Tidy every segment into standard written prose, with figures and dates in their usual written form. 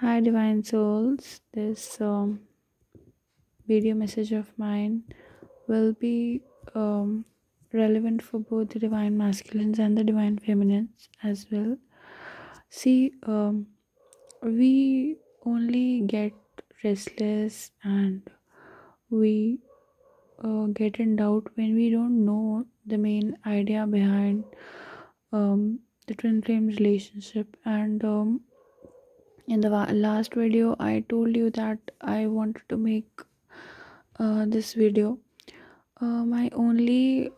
Hi, divine souls. This video message of mine will be relevant for both the divine masculines and the divine feminines as well. See, we only get restless and we get in doubt when we don't know the main idea behind the twin flame relationship. And in the last video, I told you that I wanted to make this video. My only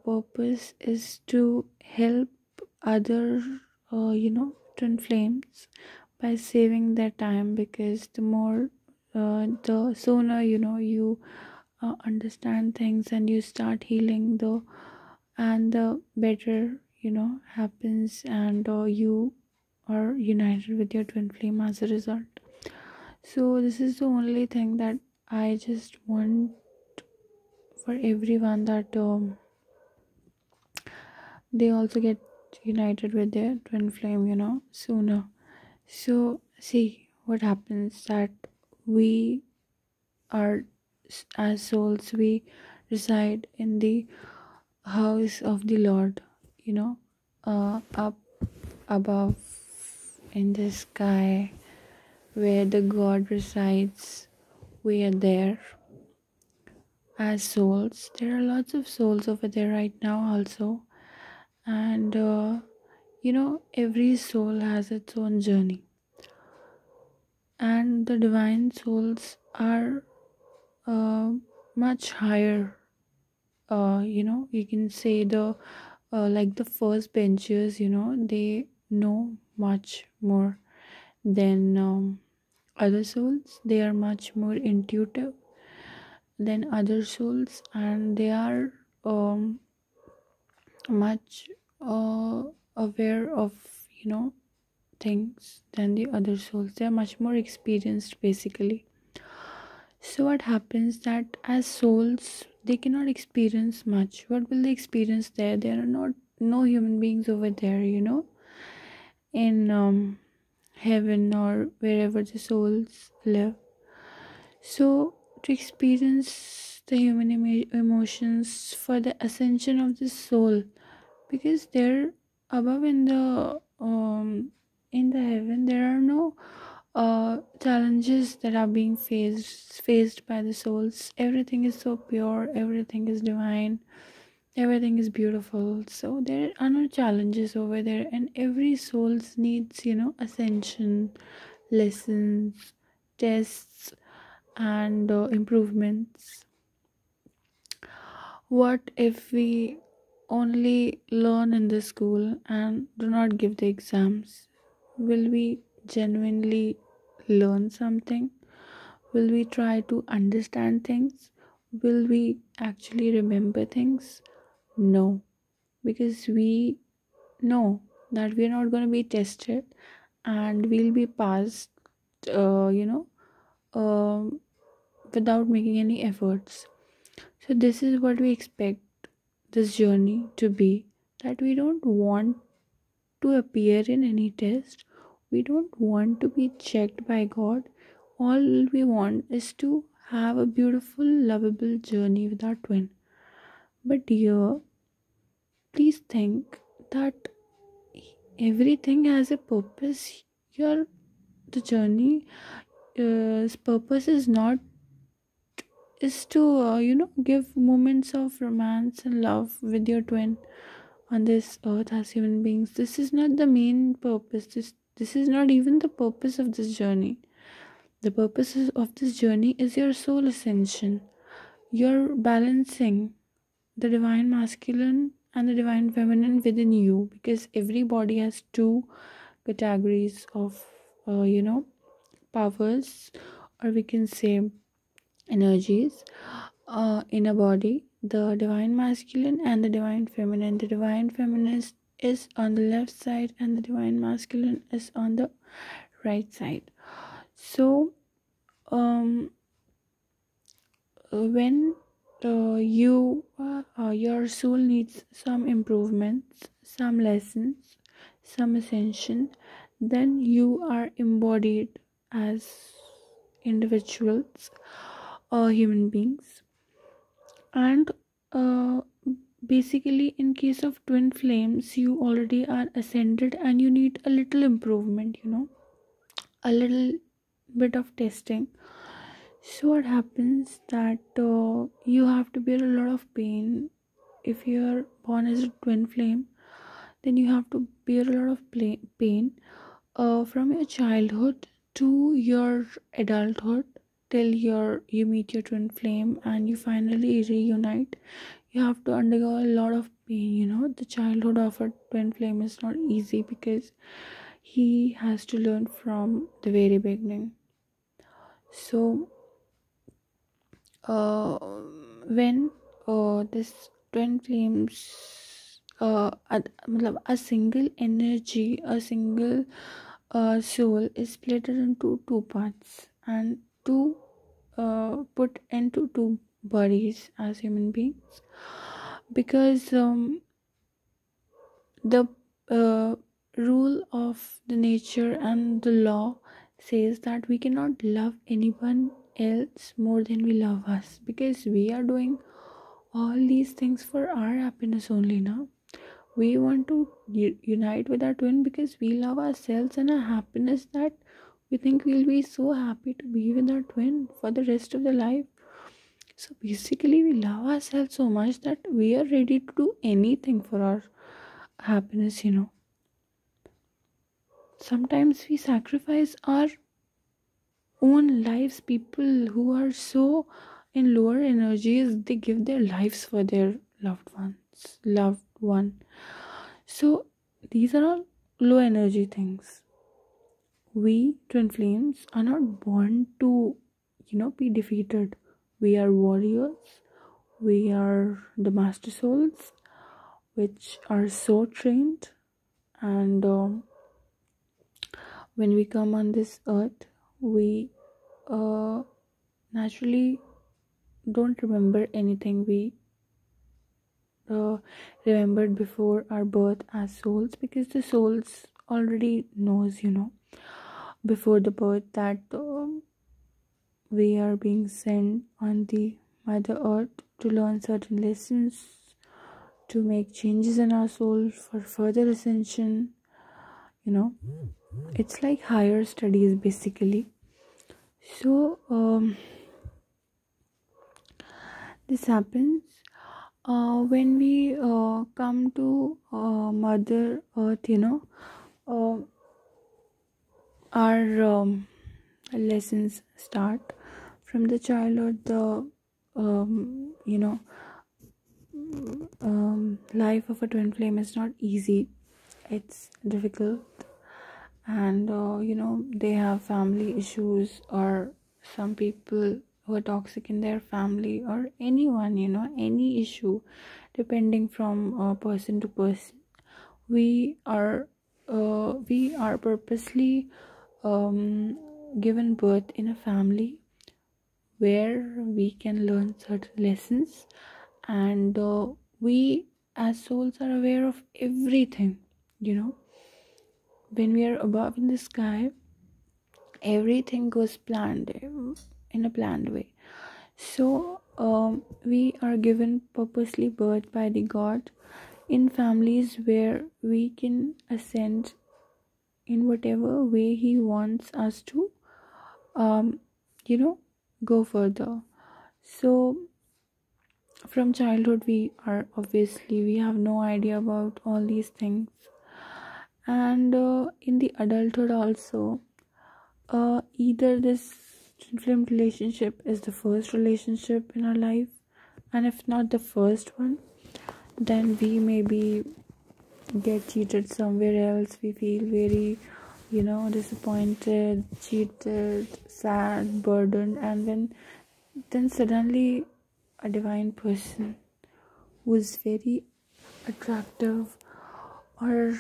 purpose is to help other, twin flames by saving their time, because the more, the sooner you understand things and you start healing, the better happens, and you are united with your twin flame as a result. So this is the only thing that I just want for everyone, that they also get united with their twin flame sooner. So see what happens, that we are, as souls, we reside in the house of the Lord, up above in the sky, where the God resides. We are there as souls. There are lots of souls over there right now also, and every soul has its own journey, and the divine souls are uh, much higher. You can say the like the first benchers, they know much more than other souls. They are much more intuitive than other souls, and they are much aware of things than the other souls. They are much more experienced basically. So what happens, that as souls they cannot experience much. What will they experience there? There are not no human beings over there, in heaven or wherever the souls live. So to experience the human emotions for the ascension of the soul, because there above in the heaven, there are no challenges that are being faced by the souls. Everything is so pure, everything is divine, everything is beautiful. So there are no challenges over there, and every soul needs ascension, lessons, tests, and improvements. What if we only learn in the school and do not give the exams? Will we genuinely learn something? Will we try to understand things? Will we actually remember things? No, because we know that we're not going to be tested and we'll be passed, uh, you know, um without making any efforts. So, this is what we expect this journey to be, that we don't want to appear in any test, we don't want to be checked by God. All we want is to have a beautiful, lovable journey with our twin. But here, please think that everything has a purpose. Your the journey purpose is not is to give moments of romance and love with your twin on this earth as human beings. This is not the main purpose. This is not even the purpose of this journey. The purpose of this journey is your soul ascension. You're balancing the divine masculine and the divine feminine within you, because every body has two categories of powers, or we can say energies, in a body: the divine masculine and the divine feminine. The divine feminine is on the left side and the divine masculine is on the right side. So when your soul needs some improvements, some lessons, some ascension, then you are embodied as individuals or human beings. And uh, basically, in case of twin flames, you already are ascended and you need a little improvement, a little bit of testing. So what happens that you have to bear a lot of pain. If you are born as a twin flame, then you have to bear a lot of pain from your childhood to your adulthood, till you meet your twin flame and you finally reunite. You have to undergo a lot of pain. The childhood of a twin flame is not easy, because he has to learn from the very beginning. So uh, when this twin flames, matlab, a single energy, a single soul is split into two parts, and two put into two bodies as human beings, because the uh, rule of the nature and the law says that we cannot love anyone else more than we love us, because we are doing all these things for our happiness only. Now we want to unite with our twin because we love ourselves and our happiness, that we think we'll be so happy to be with our twin for the rest of the life. So basically, we love ourselves so much that we are ready to do anything for our happiness. Sometimes we sacrifice our own lives. People who are so in lower energies, they give their lives for their loved one. So these are all low energy things. We twin flames are not born to be defeated. We are warriors. We are the master souls, which are so trained. And when we come on this earth, we naturally don't remember anything we uh, remembered before our birth as souls, because the souls already knows, before the birth, that we are being sent on the mother earth to learn certain lessons, to make changes in our soul for further ascension. It's like higher studies basically. So this happens when we come to mother earth. Uh, our lessons start from the childhood. The life of a twin flame is not easy. It's difficult. And they have family issues, or some people who are toxic in their family, or anyone, any issue, depending from person to person. We are purposely given birth in a family where we can learn certain lessons, and we as souls are aware of everything. When we are above in the sky, everything goes planned, in a planned way. So we are given purposely birth by the god in families where we can ascend in whatever way he wants us to um, go further. So from childhood, we have no idea about all these things. And in the adulthood also, either this twin flame relationship is the first relationship in our life, and if not the first one, then we maybe get cheated somewhere else. We feel very disappointed, cheated, sad, burdened, and then suddenly a divine person who is very attractive, or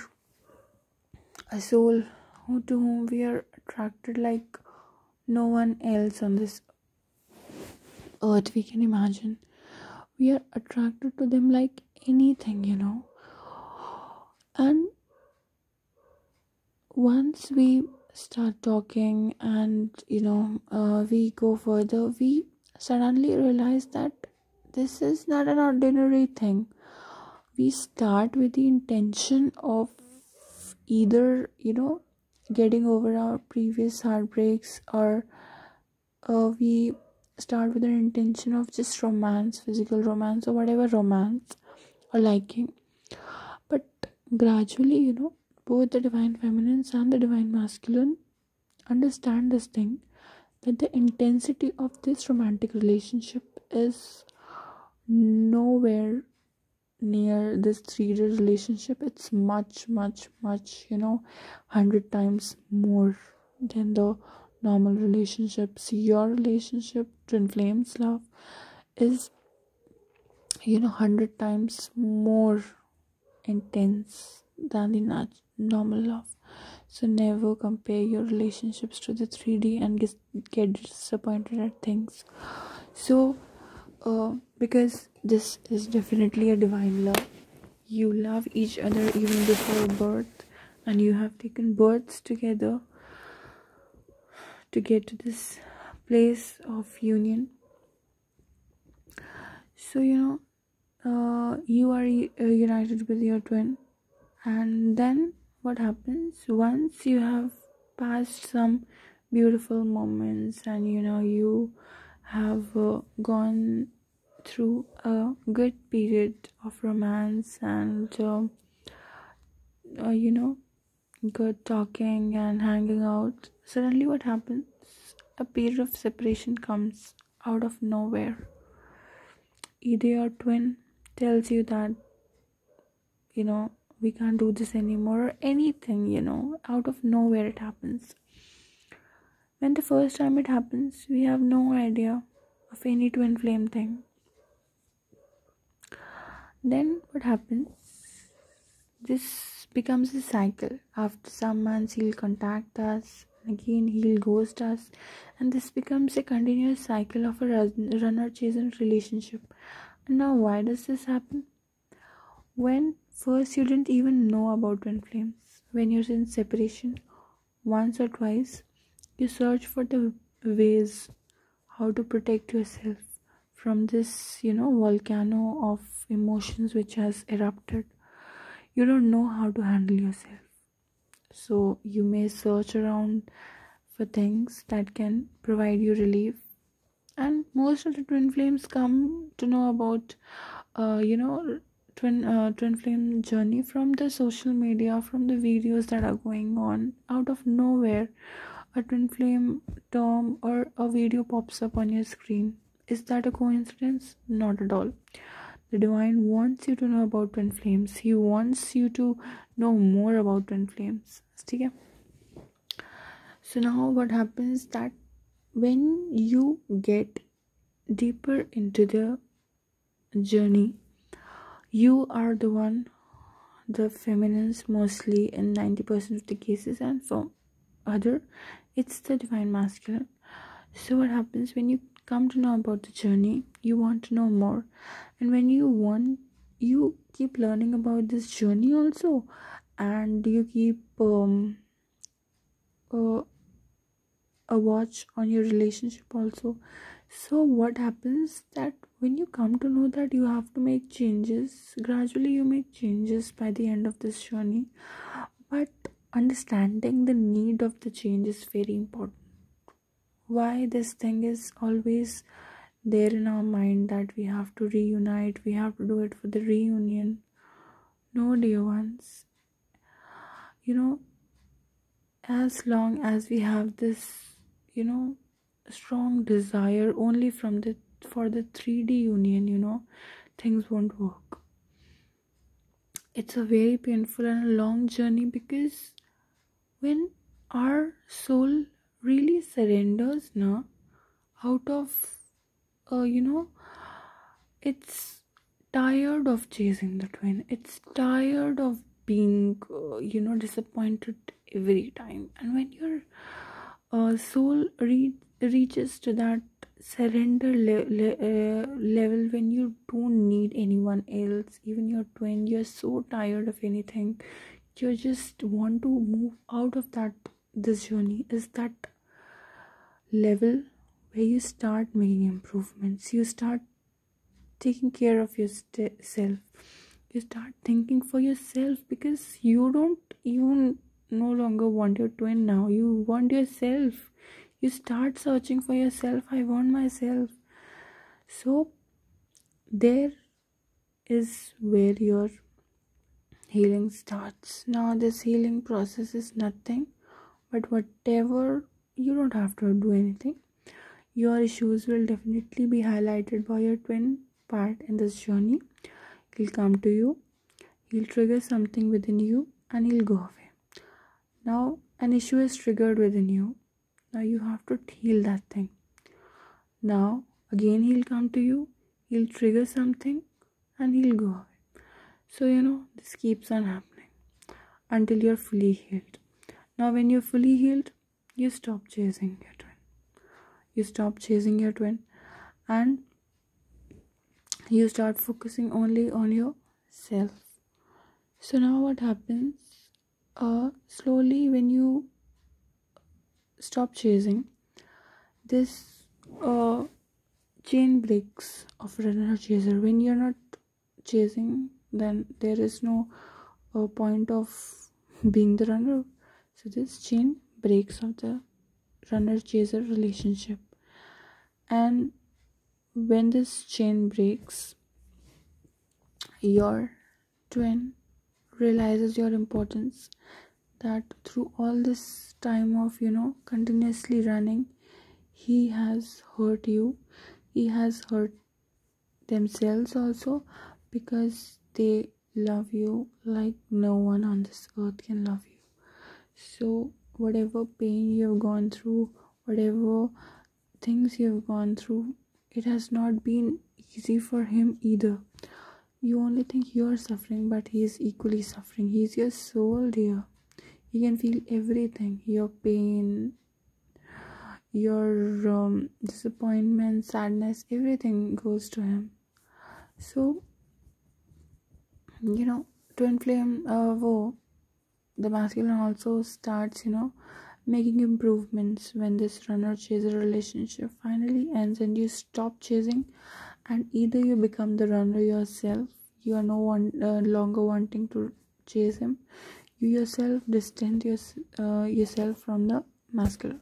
a soul to whom we are attracted like no one else on this earth we can imagine. We are attracted to them like anything. And once we start talking, and we go further, we suddenly realize that this is not an ordinary thing. We start with the intention of either getting over our previous heartbreaks, or we start with an intention of just romance, physical romance, or whatever romance or liking. But gradually, both the divine feminines and the divine masculine understand this thing, that the intensity of this romantic relationship is nowhere near this 3D relationship. It's much, much, much, 100 times more than the normal relationships. Your relationship, twin flames love, is 100 times more intense than the normal love. So never compare your relationships to the 3D and get disappointed at things. So because this is definitely a divine love. You love each other even before birth, and you have taken births together to get to this place of union. So you are united with your twin, and then what happens once you have passed some beautiful moments, and you have gone through a good period of romance, and good talking and hanging out. Suddenly what happens, a period of separation comes out of nowhere. Either your twin tells you that we can't do this anymore, or anything, out of nowhere it happens. When the first time it happens, we have no idea of any twin flame thing. Then what happens, this becomes a cycle. After some months he'll contact us, again he'll ghost us, and this becomes a continuous cycle of a runner chaser relationship. And now why does this happen? When first you didn't even know about twin flames, when you're in separation once or twice, you search for the ways how to protect yourself from this volcano of emotions which has erupted. You don't know how to handle yourself, so you may search around for things that can provide you relief. And most of the twin flames come to know about twin flame journey from the social media, from the videos that are going on. Out of nowhere, a twin flame term or a video pops up on your screen. Is that a coincidence? Not at all. The divine wants you to know about twin flames. He wants you to know more about twin flames. Okay? So now what happens, that when you get deeper into the journey, you are the one, the feminines mostly in 90% of the cases, and for other it's the divine masculine. So what happens, when you come to know about the journey, you want to know more, and when you keep learning about this journey also, and you keep a watch on your relationship also. So what happens, that when you come to know that you have to make changes, gradually you make changes by the end of this journey. But understanding the need of the change is very important. Why this thing is always there in our mind, that we have to reunite, we have to do it for the reunion. No, dear ones, as long as we have this strong desire only for the 3D union, things won't work. It's a very painful and a long journey, because when our soul really surrenders now, out of it's tired of chasing the twin, it's tired of being disappointed every time. And when your soul reaches to that surrender level, when you don't need anyone else, even your twin, you're so tired of anything, you just want to move out of that this journey is that level where you start making improvements, you start taking care of yourself, you start thinking for yourself, because you don't even no longer want your twin now, you want yourself. You start searching for yourself. I want myself. So there is where your healing starts. Now this healing process is nothing but whatever, you don't have to do anything. Your issues will definitely be highlighted by your twin part in this journey. He'll come to you, he'll trigger something within you, and he'll go away. Now an issue is triggered within you. Now you have to heal that thing. Now again he'll come to you, he'll trigger something, and he'll go away. So this keeps on happening until you're fully healed. Now when you're fully healed, you stop chasing your twin. You stop chasing your twin and you start focusing only on yourself. So now what happens? Slowly, when you stop chasing, this chain breaks of runner chaser. When you're not chasing, then there is no point of being the runner. So this chain breaks of the runner chaser relationship. And when this chain breaks, your twin realizes your importance, that through all this time of continuously running, he has hurt you, he has hurt themselves also, because they love you like no one on this earth can love you. So whatever pain you've gone through, whatever things you've gone through, it has not been easy for him either. You only think you're suffering, but he is equally suffering. He is your soul, dear. He can feel everything, your pain, your disappointment, sadness, everything goes to him. So twin flame the masculine also starts making improvements when this runner chaser relationship finally ends and you stop chasing, and either you become the runner yourself, you are longer wanting to chase him, you yourself distance yourself from the masculine,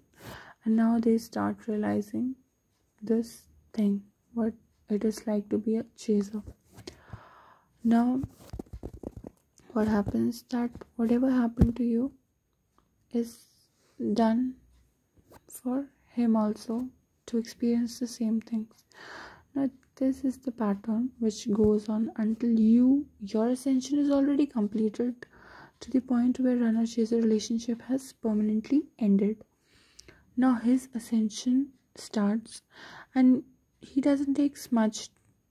and now they start realizing this thing, what it is like to be a chaser. Now what happens, that whatever happened to you is done for him also to experience the same things. Now this is the pattern which goes on until your ascension is already completed, to the point where runner chaser relationship has permanently ended. Now his ascension starts, and he doesn't take much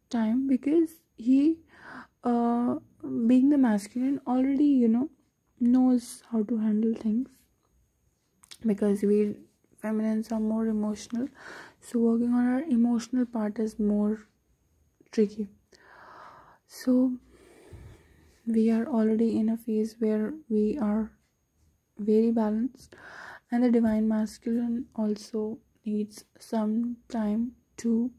time, because he being the masculine already knows how to handle things, because we feminines are more emotional, so working on our emotional part is more tricky. So we are already in a phase where we are very balanced, and the divine masculine also needs some time to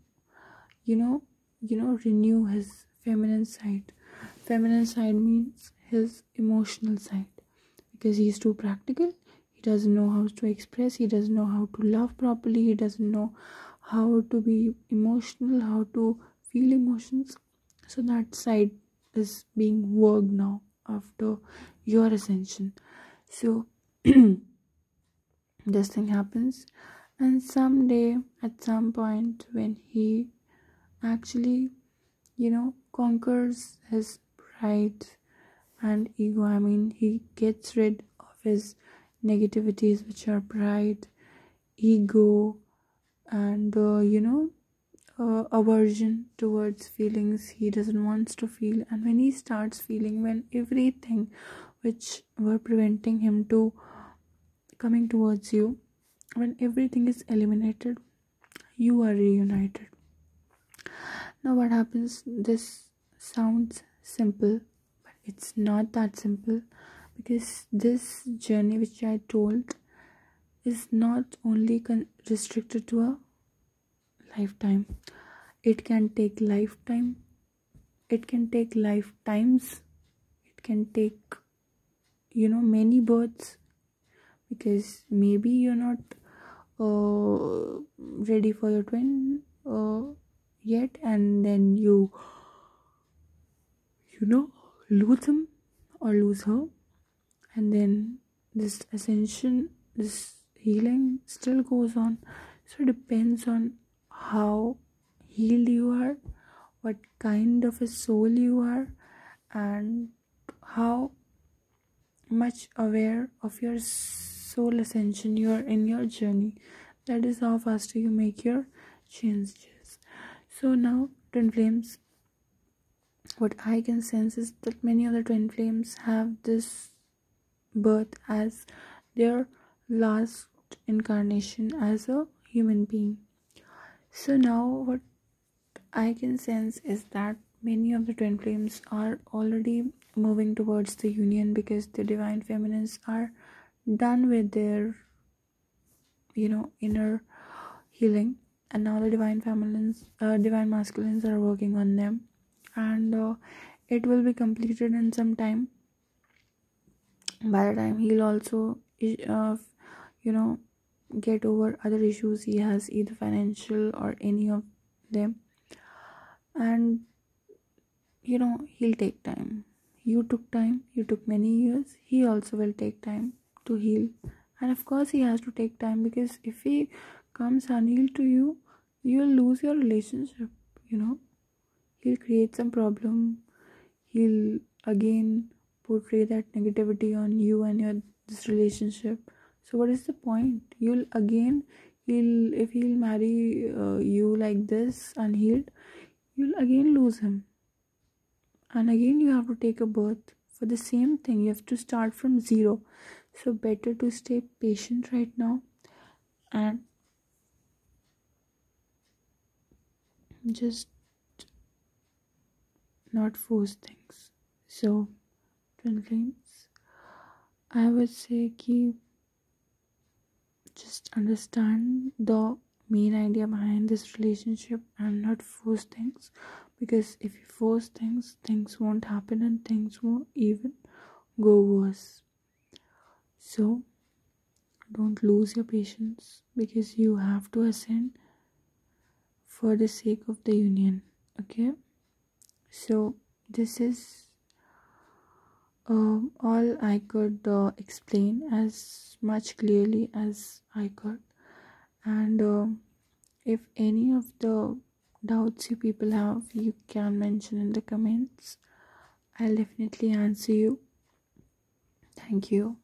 renew his feminine side. Feminine side means his emotional side, because he is too practical. He doesn't know how to express, he doesn't know how to love properly, he doesn't know how to be emotional, how to feel emotions. So that side is being worked now after your ascension. So this thing happens, and someday at some point when he actually conquers his pride and ego, I mean he gets rid of his negativities, which are pride, ego, and aversion towards feelings he doesn't want to feel. And when he starts feeling, when everything which were preventing him to coming towards you, when everything is eliminated, you are reunited. Now what happens, this sounds simple, but it's not that simple, because this journey which I told is not only restricted to a lifetime. It can take lifetime, it can take lifetimes, it can take, many births, because maybe you're not ready for your twin yet, and then you know lose him or lose her, and then this ascension, this healing still goes on. So it depends on how healed you are, what kind of a soul you are, and how much aware of your soul ascension you are in your journey. That is how faster you make your changes. So now, twin flames, what I can sense is that many of the twin flames have this birth as their last incarnation as a human being. So now what I can sense is that many of the twin flames are already moving towards the union, because the divine feminines are done with their inner healing, and now the divine masculines are working on them, and it will be completed in some time. By the time he'll also you know get over other issues he has, either financial or any of them, and he'll take time. You took time, you took many years, he also will take time to heal. And of course he has to take time, because if he comes unhealed to you, you'll lose your relationship. He'll create some problem, he'll again portray that negativity on you and your this relationship. So what is the point? If he'll marry you like this unhealed, you'll again lose him, and again you have to take a birth for the same thing. You have to start from zero. So better to stay patient right now and just not force things. So twin flames, I would say keep just understand the main idea behind this relationship and not force things, because if you force things, things won't happen and things won't even go worse. So don't lose your patience, because you have to ascend for the sake of the union. Okay, so this is all I could explain as much clearly as I could. And if any of the doubts you people have, you can mention in the comments. I'll definitely answer you. Thank you.